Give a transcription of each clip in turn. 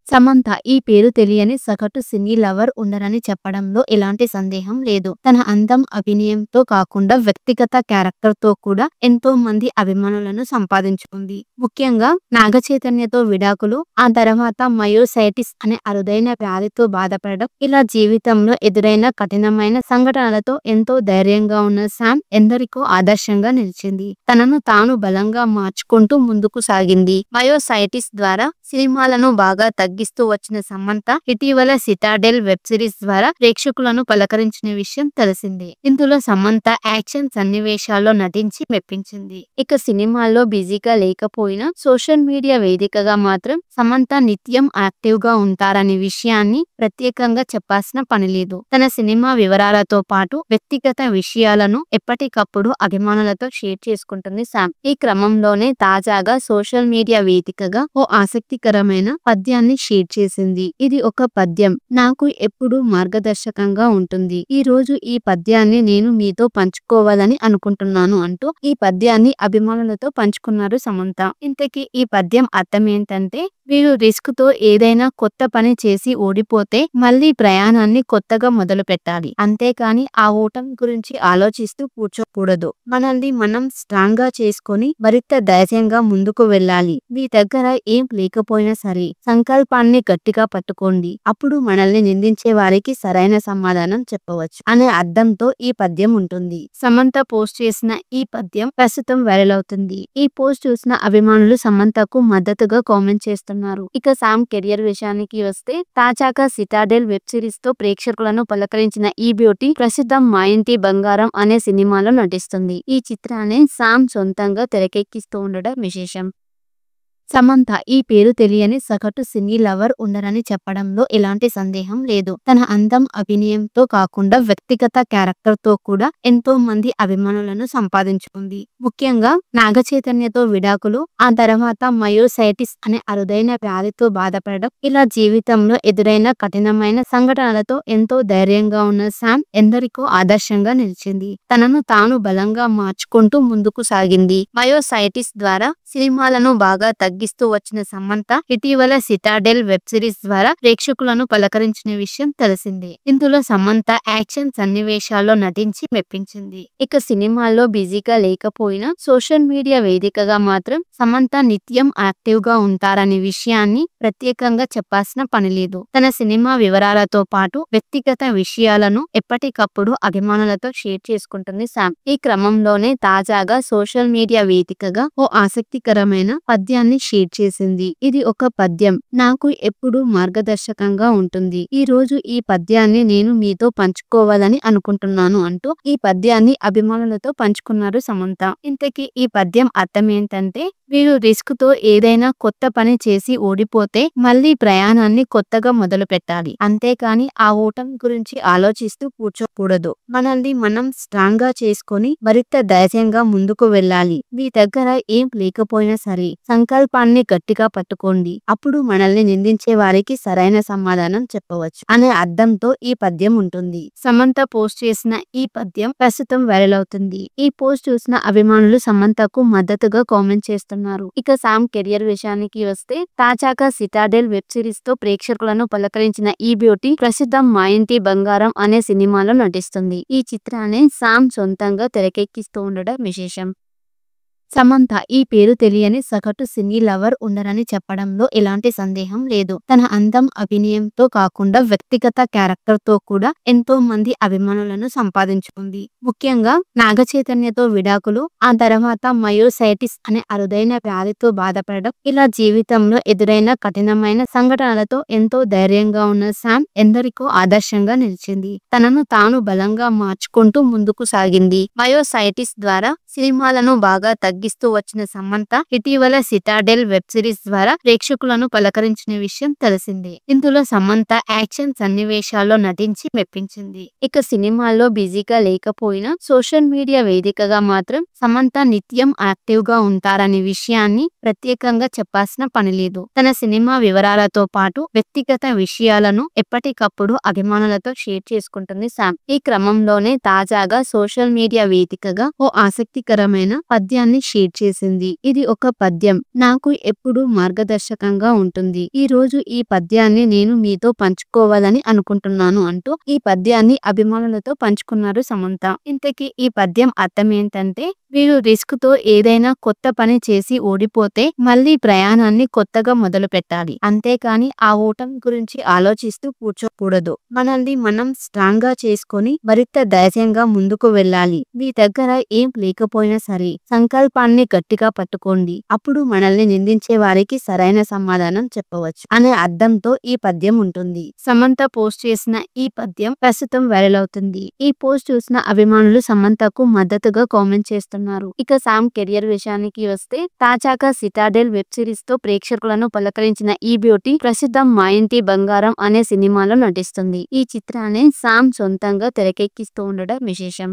సమంత ఈ పేరు తెలియని సగటు సినీ లవర్ ఉండరని చెప్పడంలో ఎలాంటి సందేహం లేదు. తన అందం, అభినయంతో కాకుండా వ్యక్తిగత క్యారెక్టర్‌తో కూడా ఎంతో మంది అభిమానులను సంపాదించుకుంది. ముఖ్యంగా నాగచైతన్యతో విడాకులు, ఆ తర్వాత మయోసైటిస్ అనే అరుదైన వ్యాధితో బాధపడడం, ఇలా జీవితంలో ఎదురైన కఠినమైన సంఘటనలతో ఎంతో ధైర్యంగా ఉన్న శామ్ ఎందరికో ఆదర్శంగా నిలిచింది. తనను తాను బలంగా మార్చుకుంటూ ముందుకు సాగింది. మయోసైటిస్ ద్వారా సినిమాలను బాగా తగ్గిస్తూ వచ్చిన సమంత ఇటీవల సిటాడెల్ వెబ్ సిరీస్ ద్వారా ప్రేక్షకులను పలకరించిన విషయం తెలిసిందే. ఇందులో సమంత యాక్షన్ సన్నివేశాల్లో నటించి మెప్పించింది. ఇక సినిమాల్లో బిజీగా లేకపోయినా సోషల్ మీడియా వేదికగా మాత్రం సమంత నిత్యం యాక్టివ్ గా ఉంటారనే విషయాన్ని ప్రత్యేకంగా చెప్పాల్సిన పని లేదు. తన సినిమా వివరాలతో పాటు వ్యక్తిగత విషయాలను ఎప్పటికప్పుడు అభిమానులతో షేర్ చేసుకుంటుంది శామ్. ఈ క్రమంలోనే తాజాగా సోషల్ మీడియా వేదికగా ఓ ఆసక్తికరమైన పద్యాన్ని షేర్ చేసింది. ఇది ఒక పద్యం. నాకు ఎప్పుడూ మార్గదర్శకంగా ఉంటుంది. ఈ రోజు ఈ పద్యాన్ని నేను మీతో పంచుకోవాలని అనుకుంటున్నాను అంటూ ఈ పద్యాన్ని అభిమానులతో పంచుకున్నారు సమంత. ఇంతకీ ఈ పద్యం అర్థం ఏంటంటే, మీరు రిస్క్ తో ఏదైనా కొత్త పని చేసి ఓడిపోతే మళ్ళీ ప్రయాణాన్ని కొత్తగా మొదలు పెట్టాలి. అంతేకాని ఆ ఓటమి గురించి ఆలోచిస్తూ కూర్చోకూడదు. మనల్ని మనం స్ట్రాంగ్ గా చేసుకొని మరింత ధైర్యంగా ముందుకు వెళ్ళాలి. మీ దగ్గర ఏం లేకపోయినా సరే సంకల్పాన్ని గట్టిగా పట్టుకోండి. అప్పుడు మనల్ని నిందించే వారికి సరైన సమాధానం చెప్పవచ్చు అనే అర్థంతో ఈ పద్యం ఉంటుంది. సమంత పోస్ట్ చేసిన ఈ పద్యం ప్రస్తుతం వైరల్ అవుతుంది. ఈ పోస్ట్ చూసిన అభిమానులు సమంతకు మద్దతుగా కామెంట్ చేస్తున్నారు. ఇక శామ్ కెరియర్ విషయానికి వస్తే, తాజాగా సిటాడెల్ వెబ్ సిరీస్ తో ప్రేక్షకులను పలకరించిన ఈ బ్యూటీ ప్రస్తుతం మా ఇంటి బంగారం అనే సినిమాలో నటిస్తుంది. ఈ చిత్రాన్ని శామ్ సొంతంగా తెరకెక్కిస్తూ ఉండడం విశేషం. సమంత ఈ పేరు తెలియని సగటు సినీ లవర్ ఉండరని చెప్పడంలో ఎలాంటి సందేహం లేదు. తన అందం, అభినయంతో కాకుండా వ్యక్తిగత క్యారెక్టర్‌తో కూడా ఎంతో మంది అభిమానులను సంపాదించుకుంది. ముఖ్యంగా నాగచైతన్యతో విడాకులు, ఆ తర్వాత మయోసైటిస్ అనే అరుదైన వ్యాధితో బాధపడడం, ఇలా జీవితంలో ఎదురైన కఠినమైన సంఘటనలతో ఎంతో ధైర్యంగా ఉన్న శామ్ ఎందరికో ఆదర్శంగా నిలిచింది. తనను తాను బలంగా మార్చుకుంటూ ముందుకు సాగింది. మయోసైటిస్ ద్వారా సినిమాలను బాగా తగ్గిస్తూ వచ్చిన సమంత ఇటీవల సిటాడెల్ వెబ్ సిరీస్ ద్వారా ప్రేక్షకులను పలకరించిన విషయం తెలిసిందే. ఇందులో సమంత యాక్షన్ సన్నివేశాల్లో నటించి మెప్పించింది. ఇక సినిమాల్లో బిజీగా లేకపోయినా సోషల్ మీడియా వేదికగా మాత్రం సమంత నిత్యం యాక్టివ్ గా ఉంటారనే విషయాన్ని ప్రత్యేకంగా చెప్పాల్సిన పని లేదు. తన సినిమా వివరాలతో పాటు వ్యక్తిగత విషయాలను ఎప్పటికప్పుడు అభిమానులతో షేర్ చేసుకుంటుంది శామ్. ఈ క్రమంలోనే తాజాగా సోషల్ మీడియా వేదికగా ఓ ఆసక్తికరమైన పద్యాన్ని షేర్ చేసింది. ఇది ఒక పద్యం. నాకు ఎప్పుడూ మార్గదర్శకంగా ఉంటుంది. ఈ రోజు ఈ పద్యాన్ని నేను మీతో పంచుకోవాలని అనుకుంటున్నాను అంటూ ఈ పద్యాన్ని అభిమానులతో పంచుకున్నారు సమంత. ఇంతకీ ఈ పద్యం అర్థం ఏంటంటే, మీరు రిస్క్ తో ఏదైనా కొత్త పని చేసి ఓడిపోతే మళ్ళీ ప్రయాణాన్ని కొత్తగా మొదలు పెట్టాలి. అంతేకాని ఆ ఓటమి గురించి ఆలోచిస్తూ కూర్చోకూడదు. మనల్ని మనం స్ట్రాంగ్ గా చేసుకొని మరింత ధైర్యంగా ముందుకు వెళ్ళాలి. మీ దగ్గర ఏం లేకపోయినా సరే సంకల్పాన్ని గట్టిగా పట్టుకోండి. అప్పుడు మనల్ని నిందించే వారికి సరైన సమాధానం చెప్పవచ్చు అనే అర్థంతో ఈ పద్యం ఉంటుంది. సమంత పోస్ట్ చేసిన ఈ పద్యం ప్రస్తుతం వైరల్ అవుతుంది. ఈ పోస్ట్ చూసిన అభిమానులు సమంతకు మద్దతుగా కామెంట్ చేస్తున్నారు. ఇక శామ్ కెరియర్ విషయానికి వస్తే, తాజాగా సిటాడెల్ వెబ్ సిరీస్ తో ప్రేక్షకులను పలకరించిన ఈ బ్యూటీ ప్రస్తుతం మా ఇంటి బంగారం అనే సినిమాలో నటిస్తుంది. ఈ చిత్రాన్ని శామ్ సొంతంగా తెరకెక్కిస్తూ ఉండడం విశేషం. సమంత ఈ పేరు తెలియని సగటు సినీ లవర్ ఉండరని చెప్పడంలో ఎలాంటి సందేహం లేదు. తన అందం, అభినయంతో కాకుండా వ్యక్తిగత క్యారెక్టర్‌తో కూడా ఎంతో మంది అభిమానులను సంపాదించుకుంది. ముఖ్యంగా నాగచైతన్యతో విడాకులు, ఆ తర్వాత మయోసైటిస్ అనే అరుదైన వ్యాధితో బాధపడడం, ఇలా జీవితంలో ఎదురైన కఠినమైన సంఘటనలతో ఎంతో ధైర్యంగా ఉన్న శామ్ ఎందరికో ఆదర్శంగా నిలిచింది. తనను తాను బలంగా మార్చుకుంటూ ముందుకు సాగింది. మయోసైటిస్ ద్వారా సినిమాలను బాగా తగ్గిస్తూ వచ్చిన సమంత ఇటీవల సిటాడెల్ వెబ్ సిరీస్ ద్వారా ప్రేక్షకులను పలకరించిన విషయం తెలిసిందే. ఇందులో సమంత యాక్షన్ సన్నివేశాల్లో నటించి మెప్పించింది. ఇక సినిమాల్లో బిజీగా లేకపోయినా సోషల్ మీడియా వేదికగా మాత్రం సమంత నిత్యం యాక్టివ్ గా ఉంటారనే విషయాన్ని ప్రత్యేకంగా చెప్పాల్సిన పని లేదు. తన సినిమా వివరాలతో పాటు వ్యక్తిగత విషయాలను ఎప్పటికప్పుడు అభిమానులతో షేర్ చేసుకుంటుంది శామ్. ఈ క్రమంలోనే తాజాగా సోషల్ మీడియా వేదికగా ఓ ఆసక్తికరమైన పద్యాన్ని షేర్ చేసింది. ఇది ఒక పద్యం. నాకు ఎప్పుడూ మార్గదర్శకంగా ఉంటుంది. ఈ రోజు ఈ పద్యాన్ని నేను మీతో పంచుకోవాలని అనుకుంటున్నాను అంటూ ఈ పద్యాన్ని అభిమానులతో పంచుకున్నారు సమంత. ఇంతకీ ఈ పద్యం అర్థం ఏంటంటే, మీరు రిస్క్ తో ఏదైనా కొత్త పని చేసి ఓడిపోతే మళ్ళీ ప్రయాణాన్ని కొత్తగా మొదలు పెట్టాలి. అంతేకాని ఆ ఓటమి గురించి ఆలోచిస్తూ కూర్చోకూడదు. మనల్ని మనం స్ట్రాంగ్ గా చేసుకొని మరింత ధైర్యంగా ముందుకు వెళ్ళాలి. మీ దగ్గర ఏం లేకపోయినా సరే సంకల్పాన్ని గట్టిగా పట్టుకోండి. అప్పుడు మనల్ని నిందించే వారికి సరైన సమాధానం చెప్పవచ్చు అనే అర్థంతో ఈ పద్యం ఉంటుంది. సమంత పోస్ట్ చేసిన ఈ పద్యం ప్రస్తుతం వైరల్ అవుతుంది. ఈ పోస్ట్ చూసిన అభిమానులు సమంతకు మద్దతుగా కామెంట్ చేస్తున్నారు. ఇక సామ్ కెరియర్ విషయానికి వస్తే, తాజాగా సిటాడెల్ వెబ్ సిరీస్ తో ప్రేక్షకులను పలకరించిన ఈ బ్యూటీ ప్రస్తుతం మా ఇంటి బంగారం అనే సినిమాలో నటిస్తుంది. ఈ చిత్రాన్ని సామ్ సొంతంగా తెరకెక్కిస్తూ ఉండడం విశేషం.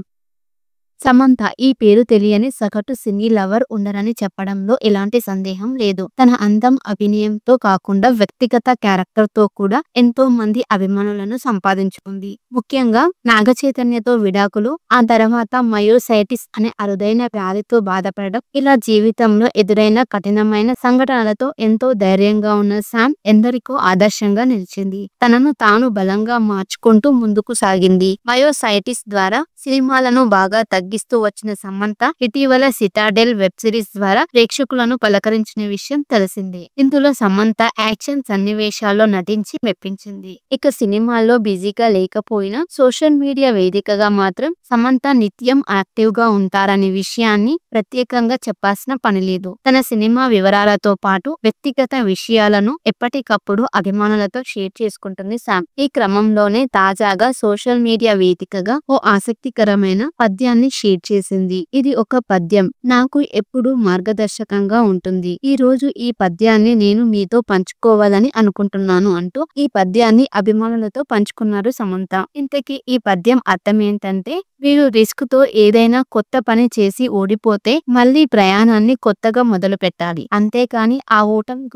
సమంత ఈ పేరు తెలియని సగటు సినీ లవర్ ఉండరని చెప్పడంలో ఎలాంటి సందేహం లేదు. తన అందం, అభినయంతో కాకుండా వ్యక్తిగత క్యారెక్టర్ తో కూడా ఎంతో మంది అభిమానులను సంపాదించుకుంది. ముఖ్యంగా నాగ చైతన్యతో విడాకులు, ఆ తర్వాత మయోసైటిస్ అనే అరుదైన వ్యాధితో బాధపడడం, ఇలా జీవితంలో ఎదురైన కఠినమైన సంఘటనలతో ఎంతో ధైర్యంగా ఉన్న శామ్ ఎందరికో ఆదర్శంగా నిలిచింది. తనను తాను బలంగా మార్చుకుంటూ ముందుకు సాగింది. మయోసైటిస్ ద్వారా సినిమాలను బాగా తగ్గిస్తూ వచ్చిన సమంత ఇటీవల సిటాడెల్ వెబ్ సిరీస్ ద్వారా ప్రేక్షకులను పలకరించిన విషయం తెలిసిందే. ఇందులో సమంత యాక్షన్ సన్నివేశాల్లో నటించి మెప్పించింది. ఇక సినిమాల్లో బిజీగా లేకపోయినా సోషల్ మీడియా వేదికగా మాత్రం సమంత నిత్యం యాక్టివ్ గా ఉంటారనే విషయాన్ని ప్రత్యేకంగా చెప్పాల్సిన పని లేదు. తన సినిమా వివరాలతో పాటు వ్యక్తిగత విషయాలను ఎప్పటికప్పుడు అభిమానులతో షేర్ చేసుకుంటుంది శామ్. ఈ క్రమంలోనే తాజాగా సోషల్ మీడియా వేదికగా ఓ ఆసక్తికరమైన పద్యాన్ని షేర్ చేసింది. ఇది ఒక పద్యం. నాకు ఎప్పుడూ మార్గదర్శకంగా ఉంటుంది. ఈ రోజు ఈ పద్యాన్ని నేను మీతో పంచుకోవాలని అనుకుంటున్నాను అంటూ ఈ పద్యాన్ని అభిమానులతో పంచుకున్నారు సమంత. ఇంతకీ ఈ పద్యం అర్థం ఏంటంటే, మీరు రిస్క్ తో ఏదైనా కొత్త పని చేసి ఓడిపోతే మళ్ళీ ప్రయాణాన్ని కొత్తగా మొదలు పెట్టాలి. అంతేకాని ఆ ఓటమి